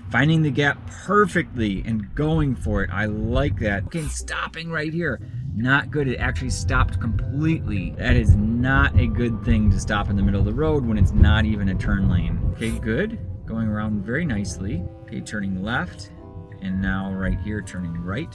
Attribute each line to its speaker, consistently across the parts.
Speaker 1: finding the gap perfectly and going for it. I like that. Okay, stopping right here. Not good. It actually stopped completely. That is not a good thing to stop in the middle of the road when it's not even a turn lane. Okay, good. Going around very nicely. Okay, turning left. And now right here, turning right.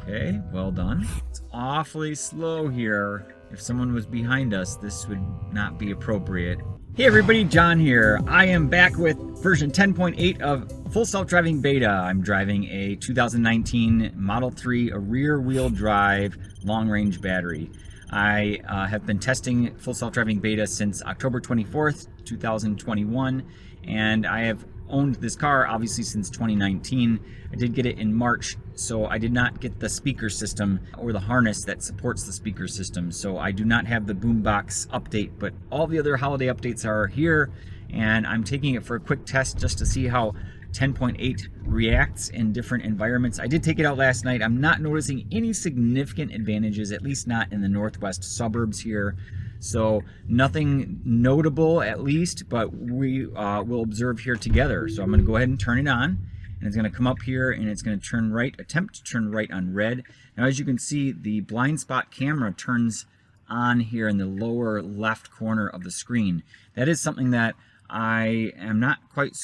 Speaker 1: Okay, well done. It's awfully slow here. If someone was behind us, this would not be appropriate. Hey everybody, John here. I am back with version 10.8 of Full Self-Driving Beta. I'm driving a 2019 Model 3, a rear-wheel drive long-range battery. I have been testing Full Self-Driving Beta since October 24th, 2021, and I have owned this car obviously since 2019. I did get it in March, so I did not get the speaker system or the harness that supports the speaker system, so I do not have the boombox update, but all the other holiday updates are here, and I'm taking it for a quick test just to see how 10.8 reacts in different environments. I did take it out last night. I'm not noticing any significant advantages, at least not in the northwest suburbs here. So nothing notable at least, but we will observe here together. So I'm going to go ahead and turn it on, and it's going to come up here and it's going to turn right, attempt to turn right on red. Now as you can see, the blind spot camera turns on here in the lower left corner of the screen. That is something that I am not quite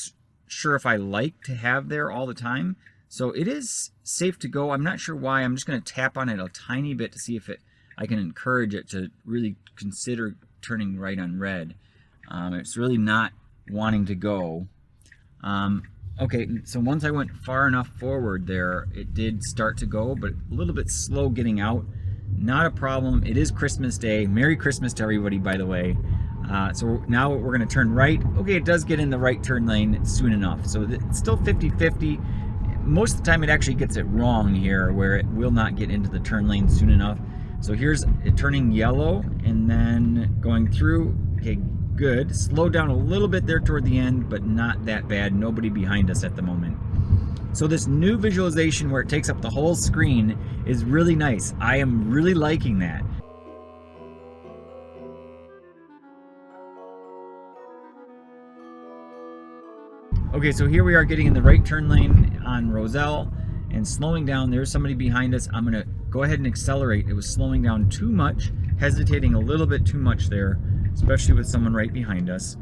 Speaker 1: sure if I like to have there all the time. So it is safe to go. I'm not sure why. I'm just going to tap on it a tiny bit to see if I can encourage it to really consider turning right on red. It's really not wanting to go. Okay, so once I went far enough forward there, it did start to go, but a little bit slow getting out. Not a problem. It is Christmas Day. Merry Christmas to everybody, by the way. So now we're going to turn right. Okay, it does get in the right turn lane soon enough. So it's still 50-50. Most of the time it actually gets it wrong here, where it will not get into the turn lane soon enough. So here's it turning yellow and then going through. Okay, good. Slow down a little bit there toward the end, but not that bad. Nobody behind us at the moment. So this new visualization where it takes up the whole screen is really nice. I am really liking that. Okay, so here we are getting in the right turn lane on Roselle and slowing down. There's somebody behind us. I'm going to go ahead and accelerate. It was slowing down too much, hesitating a little bit too much there, especially with someone right behind us.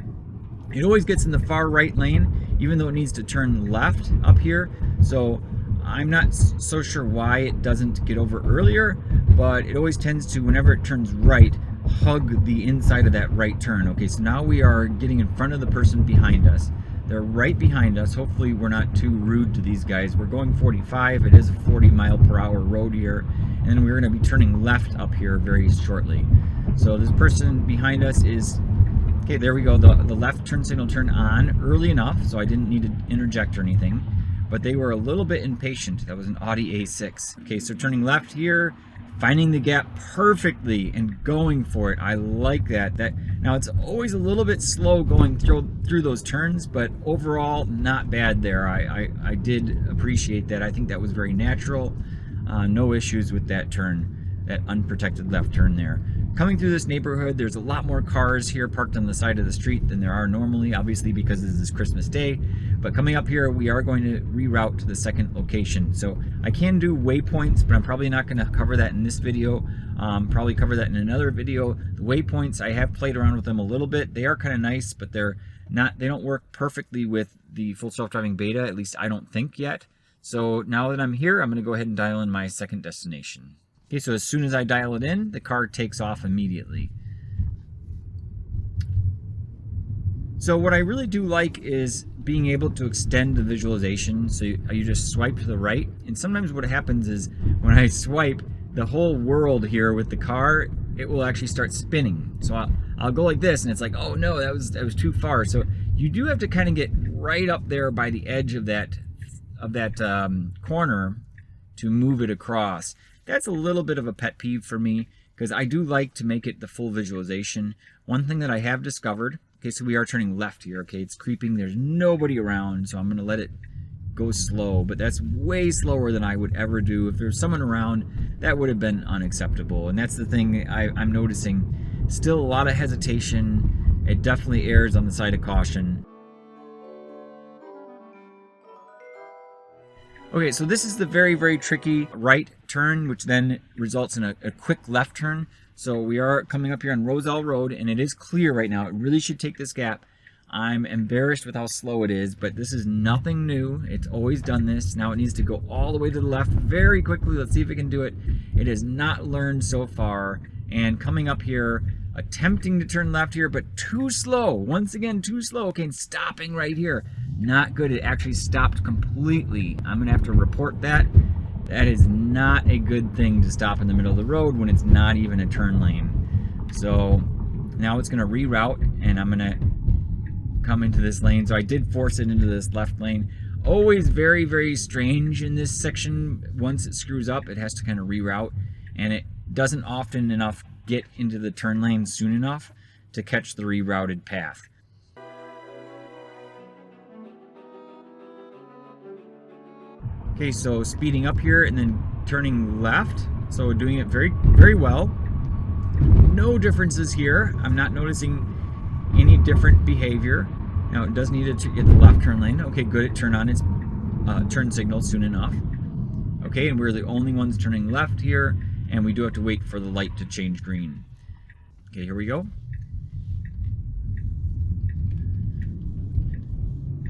Speaker 1: It always gets in the far right lane, even though it needs to turn left up here. So I'm not so sure why it doesn't get over earlier, but it always tends to, whenever it turns right, hug the inside of that right turn. Okay, so now we are getting in front of the person behind us. They're right behind us. Hopefully we're not too rude to these guys. We're going 45. It is a 40-mile-per-hour road here. And we're going to be turning left up here very shortly. So this person behind us is... Okay, there we go. The left turn signal turned on early enough, so I didn't need to interject or anything. But they were a little bit impatient. That was an Audi A6. Okay, so turning left here, finding the gap perfectly and going for it. I like that. Now it's always a little bit slow going through those turns, but overall not bad there. I did appreciate that. I think that was very natural. No issues with that turn, that unprotected left turn there. Coming through this neighborhood, there's a lot more cars here parked on the side of the street than there are normally, obviously because this is Christmas Day. But coming up here, we are going to reroute to the second location. So I can do waypoints, but I'm probably not going to cover that in this video. Probably cover that in another video. The waypoints, I have played around with them a little bit. They are kind of nice, but they don't work perfectly with the Full Self-Driving Beta, at least I don't think yet. So now that I'm here, I'm going to go ahead and dial in my second destination. Okay, so as soon as I dial it in, the car takes off immediately. So what I really do like is being able to extend the visualization. So you just swipe to the right, and sometimes what happens is when I swipe, the whole world here with the car, it will actually start spinning. So I'll go like this, and it's like, oh no, that was too far. So you do have to kind of get right up there by the edge of that corner to move it across. That's a little bit of a pet peeve for me because I do like to make it the full visualization. One thing that I have discovered, okay, so we are turning left here, okay, it's creeping, there's nobody around, so I'm going to let it go slow, but that's way slower than I would ever do. If there's someone around, that would have been unacceptable, and that's the thing I'm noticing. Still a lot of hesitation. It definitely errs on the side of caution. Okay, so this is the very, very tricky right turn, which then results in a quick left turn. So we are coming up here on Roselle Road, and it is clear right now. It really should take this gap. I'm embarrassed with how slow it is, but this is nothing new. It's always done this. Now it needs to go all the way to the left very quickly. Let's see if it can do it. It has not learned so far. And coming up here, attempting to turn left here, but too slow. Once again, too slow. Okay, and stopping right here. Not good. It actually stopped completely. I'm going to have to report that. That is not a good thing to stop in the middle of the road when it's not even a turn lane. So now it's going to reroute, and I'm going to come into this lane. So I did force it into this left lane. Always very, very strange in this section. Once it screws up, it has to kind of reroute, and it doesn't often enough get into the turn lane soon enough to catch the rerouted path. Okay, so speeding up here and then turning left. So doing it very, very well. No differences here. I'm not noticing any different behavior. Now it does need to get the left turn lane. Okay, good. It turned on its turn signal soon enough. Okay, and we're the only ones turning left here, and we do have to wait for the light to change green. Okay, here we go.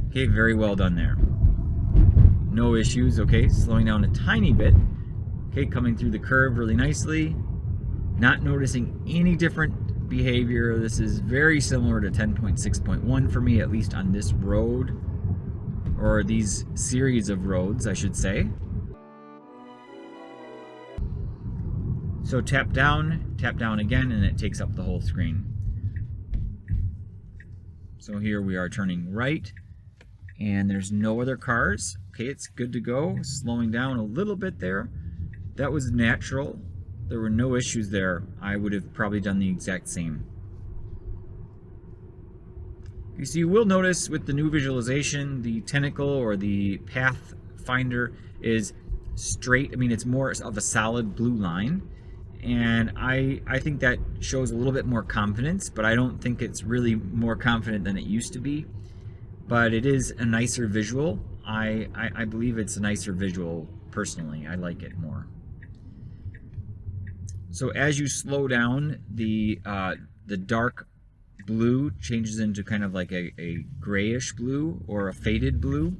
Speaker 1: Okay, very well done there. No issues. Okay, slowing down a tiny bit. Okay, coming through the curve really nicely. Not noticing any different behavior. This is very similar to 10.6.1 for me, at least on this road, or these series of roads, I should say. So tap down again, and it takes up the whole screen. So here we are turning right, and there's no other cars. Okay, it's good to go. Slowing down a little bit there. That was natural. There were no issues there. I would have probably done the exact same. You see, you will notice with the new visualization, the tentacle or the path finder is straight. I mean, it's more of a solid blue line. And I think that shows a little bit more confidence, but I don't think it's really more confident than it used to be. But it is a nicer visual. I believe it's a nicer visual personally. I like it more. So as you slow down, the dark blue changes into kind of like a grayish blue or a faded blue.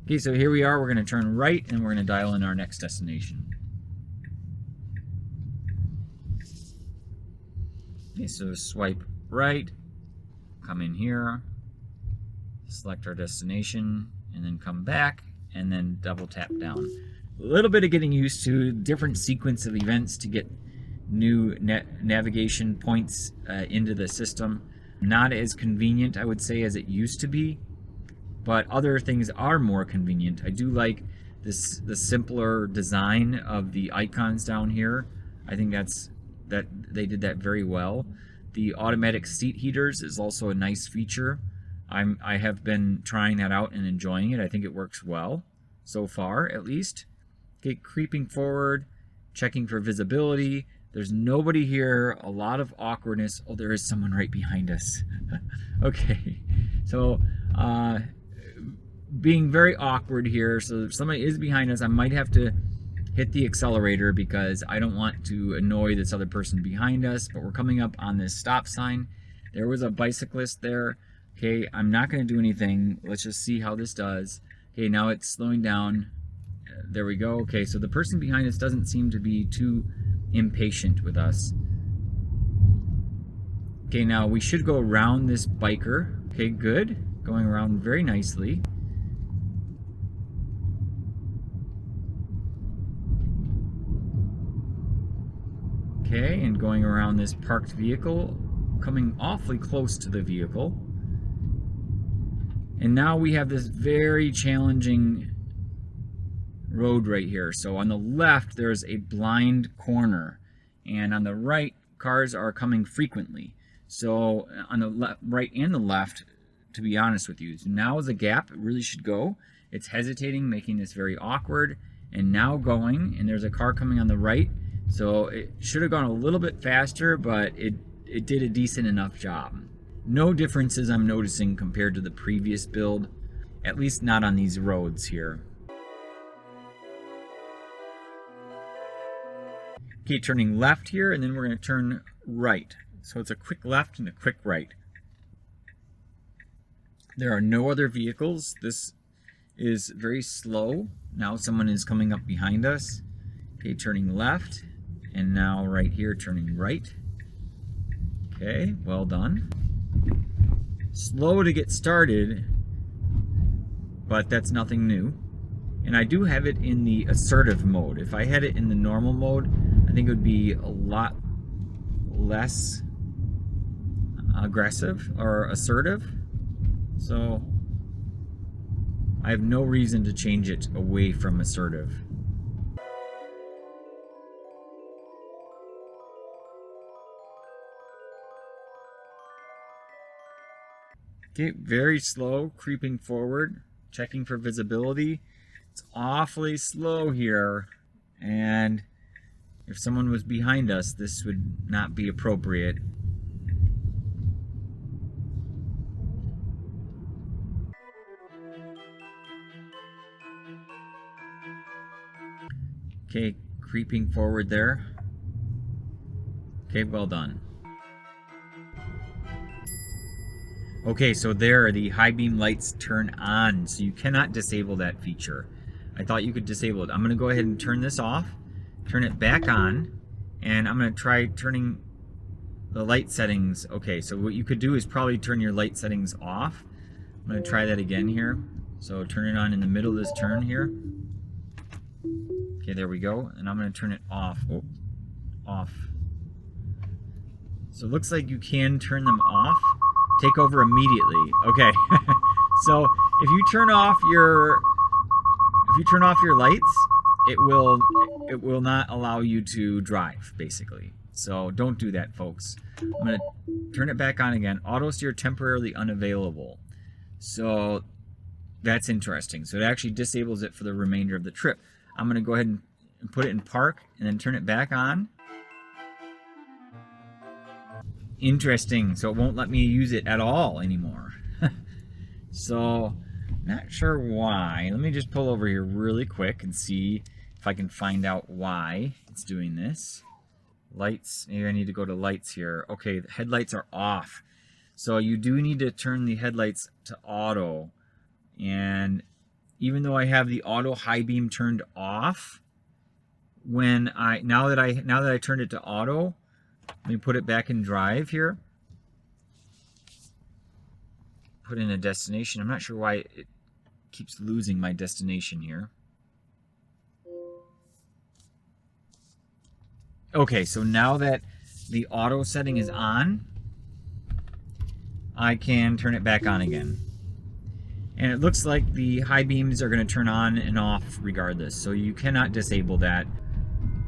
Speaker 1: Okay, so here we are. We're going to turn right, and we're going to dial in our next destination. Okay, so swipe right, come in here, select our destination, and then come back, and then double tap down. A little bit of getting used to different sequence of events to get new navigation points into the system. Not as convenient, I would say, as it used to be, but other things are more convenient. I do like the simpler design of the icons down here. I think that they did that very well. The automatic seat heaters is also a nice feature. I have been trying that out and enjoying it. I think it works well so far, at least. Okay, creeping forward, checking for visibility. There's nobody here. A lot of awkwardness. Oh, there is someone right behind us. Okay, so being very awkward here. So if somebody is behind us, I might have to hit the accelerator because I don't want to annoy this other person behind us. But we're coming up on this stop sign. There was a bicyclist there. Okay, I'm not going to do anything. Let's just see how this does. Okay, now it's slowing down. There we go. Okay, so the person behind us doesn't seem to be too impatient with us. Okay, now we should go around this biker. Okay, good. Going around very nicely. Okay, and going around this parked vehicle, coming awfully close to the vehicle. And now we have this very challenging road right here. So on the left, there's a blind corner. And on the right, cars are coming frequently. So on the right and the left, to be honest with you, so now is a gap. It really should go. It's hesitating, making this very awkward. And now going, and there's a car coming on the right. So it should have gone a little bit faster, but it did a decent enough job. No differences I'm noticing compared to the previous build, at least not on these roads here. Okay, turning left here, and then we're going to turn right. So it's a quick left and a quick right. There are no other vehicles. This is very slow. Now someone is coming up behind us. Okay, turning left, and now right here, turning right. Okay, well done. Slow to get started, but that's nothing new. And I do have it in the assertive mode. If I had it in the normal mode, I think it would be a lot less aggressive or assertive. So I have no reason to change it away from assertive. Okay, very slow, creeping forward, checking for visibility. It's awfully slow here, and if someone was behind us, this would not be appropriate. Okay, creeping forward there. Okay, well done. Okay, so there, the high beam lights turn on, so you cannot disable that feature. I thought you could disable it. I'm going to go ahead and turn this off, turn it back on, and I'm going to try turning the light settings. Okay, so what you could do is probably turn your light settings off. I'm going to try that again here. So turn it on in the middle of this turn here. Okay, there we go. And I'm going to turn it off. Oh, off. So it looks like you can turn them off. Take over immediately. Okay. So if you turn off your lights, it will not allow you to drive, basically. So don't do that, folks. I'm going to turn it back on again. Auto steer temporarily unavailable. So that's interesting. So it actually disables it for the remainder of the trip. I'm going to go ahead and put it in park and then turn it back on. Interesting. So it won't let me use it at all anymore. So not sure why. Let me just pull over here really quick and see if I can find out why it's doing this. Lights, maybe I need to go to lights here. Okay, the headlights are off. So you do need to turn the headlights to auto. And even though I have the auto high beam turned off, now that I turned it to auto, let me put it back in drive here. Put in a destination. I'm not sure why it keeps losing my destination here. Okay, so now that the auto setting is on, I can turn it back on again. And it looks like the high beams are going to turn on and off regardless, so you cannot disable that.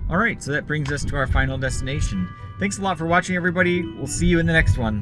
Speaker 1: Alright, so that brings us to our final destination. Thanks a lot for watching, everybody. We'll see you in the next one.